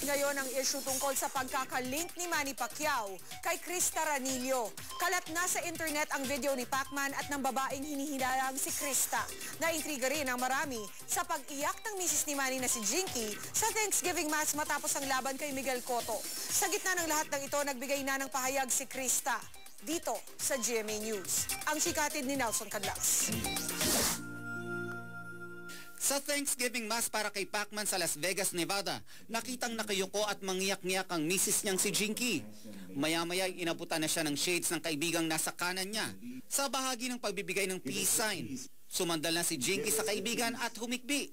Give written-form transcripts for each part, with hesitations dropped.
Ngayon ang issue tungkol sa pagkakalink ni Manny Pacquiao kay Krista Ranillo. Kalat na sa internet ang video ni Pacman at ng babaeng hinihinalang si Krista. Naintriga rin ang marami sa pag-iyak ng misis ni Manny na si Jinky sa Thanksgiving Mass matapos ang laban kay Miguel Cotto. Sa gitna ng lahat ng ito, nagbigay na ng pahayag si Krista dito sa GMA News. Ang chikatid ni Nelson Cadlas. Sa Thanksgiving Mass para kay Pacman sa Las Vegas, Nevada, nakitang nakayuko at mangiyak-ngiyak ang misis niyang si Jinky. Maya-maya inabutan na siya ng shades ng kaibigang nasa kanan niya sa bahagi ng pagbibigay ng peace sign. Sumandal na si Jinky sa kaibigan at humikbi.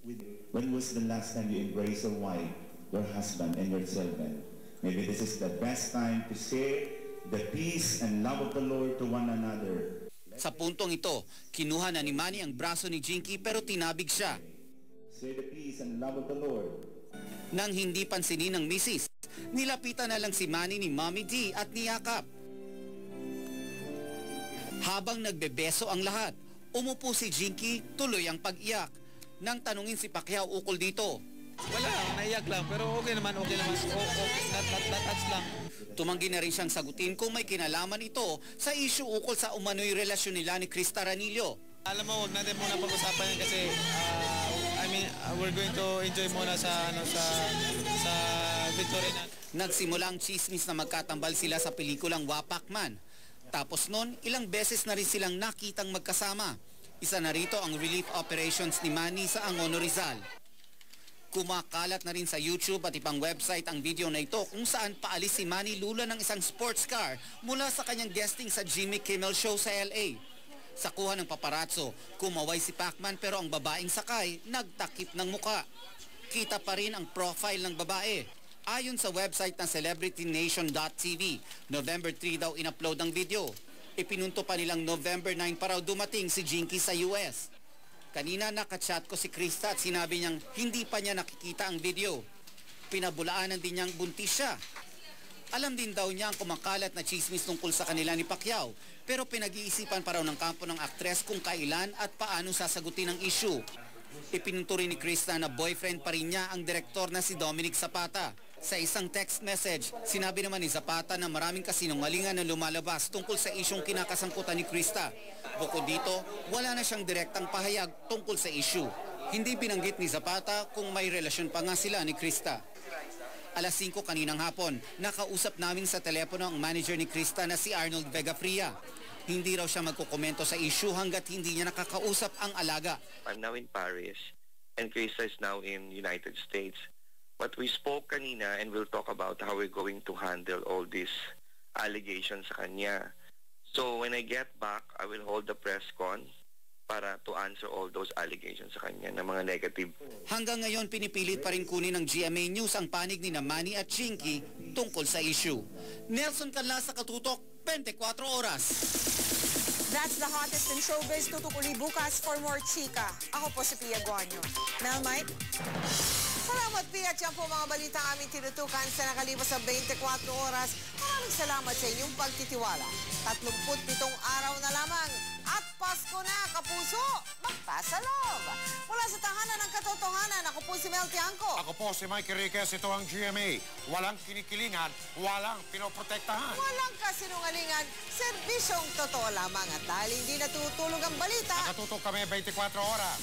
When was the last time you embraced your wife, your husband, and your children? Maybe this is the best time to share the peace and love of the Lord to one another. Sa puntong ito, kinuha na ni Manny ang braso ni Jinky pero tinabig siya. Share the peace and love of the Lord. Nang hindi pansinin ng misis, nilapitan na lang si Manny ni Mommy D at niyakap. Habang nagbebeso ang lahat, umupo si Jinky, tuloy ang pag-iyak. Nang tanungin si Pacquiao ukol dito, wala, naiyak lang. Pero okay naman. Okay, not lang. tumanggi na rin siyang sagutin kung may kinalaman ito sa issue ukol sa umano'y relasyon nila ni Krista Ranillo. Alam mo, huwag natin muna pag-usapan yan kasi we're going to enjoy muna sa victory na. Nagsimula ang chismis na magkatambal sila sa pelikulang Wapakman. Tapos nun, ilang beses na rin silang nakitang magkasama. Isa na rito ang relief operations ni Manny sa Angono, Rizal. Kumakalat na rin sa YouTube at ibang website ang video na ito kung saan paalis si Manny lula ng isang sports car mula sa kanyang guesting sa Jimmy Kimmel Show sa LA. Sa kuha ng paparazzo, kumaway si Pacman pero ang babaeng sakay nagtakip ng muka. Kita pa rin ang profile ng babae. Ayon sa website ng CelebrityNation.tv, November 3 daw in-upload ang video. Ipinunto pa nilang November 9 pa raw dumating si Jinky sa US. Kanina nakachat ko si Krista at sinabi niyang hindi pa niya nakikita ang video. Pinabulaanan din niyang buntis siya. Alam din daw niya ang kumakalat na chismis tungkol sa kanila ni Pacquiao, pero pinag-iisipan pa raw ng kampo ng aktres kung kailan at paano sasagutin ang issue. Ipinunto rin ni Krista na boyfriend pa rin niya ang direktor na si Dominic Zapata. Sa isang text message, sinabi naman ni Zapata na maraming kasinungalingan na lumalabas tungkol sa isyong kinakasangkutan ni Krista. Bukod dito, wala na siyang direktang pahayag tungkol sa issue. Hindi binanggit ni Zapata kung may relasyon pa nga sila ni Krista. Alas 5 kaninang hapon, nakausap namin sa telepono ang manager ni Krista na si Arnold Vegafria. Hindi raw siya magkukomento sa issue hanggat hindi niya nakakausap ang alaga. I'm now in Paris and Krista is now in United States. But we spoke kanina and we'll talk about how we're going to handle all these allegations sa kanya. So when I get back, I will hold the press con para to answer all those allegations sa kanya na mga negative. Hanggang ngayon, pinipilit pa rin kunin ng GMA News ang panig ni Manny at Jinky tungkol sa issue. Nelson Cadlas sa Katutok, 24 Oras. That's the hottest in showbiz. Tutok uli bukas for more chika. Ako po si Pia Guanyo. Mel Mike? Salamat, Pia. At yan po mga balita aming tinutukan sa nakalipas sa 24 oras. Maraming salamat sa inyong pagtitiwala. 37 araw na lamang. At Pasko na, kapuso! Magpasalog! Mula sa tahanan ng katotohanan, ako po si Mel Tiangco. Ako po si Mike Enriquez, ito ang GMA. Walang kinikilingan, walang pinoprotektahan. Walang kasinungalingan, serbisyong totoo lamang at dahil hindi natutulog ang balita. Nakatutok kami 24 oras.